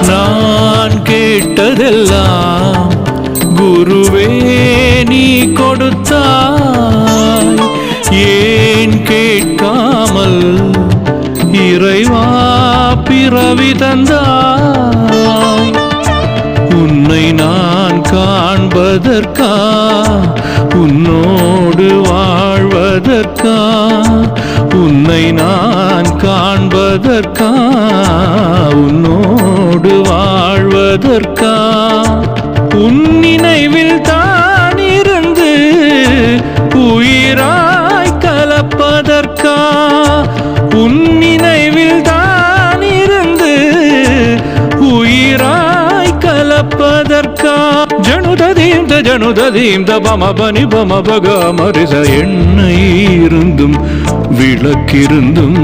நான் கேட்டதெல்லாம் குருவே நீ கொடுத்தாய், ஏன் கேட்காமல் இறைவா பிறவி தந்தாய். உன்னை நான் காண்பதற்கா, உன்னோடு வாழ்வதற்கா, உன்னை நான் காண்பதற்கா, உன்னோடு வாழ்வதற்கா, உன் நினைவில் தான் இருந்து உயிராய் கலப்பதற்கா, உன் நினைவில் தான் இருந்து உயிராய் கலப்பதற்கா. ஜனுததீம் த ஜனுததீம் த பம பனி பம பக மரிச. எண்ணெய் இருந்தும் விளக்கிருந்தும்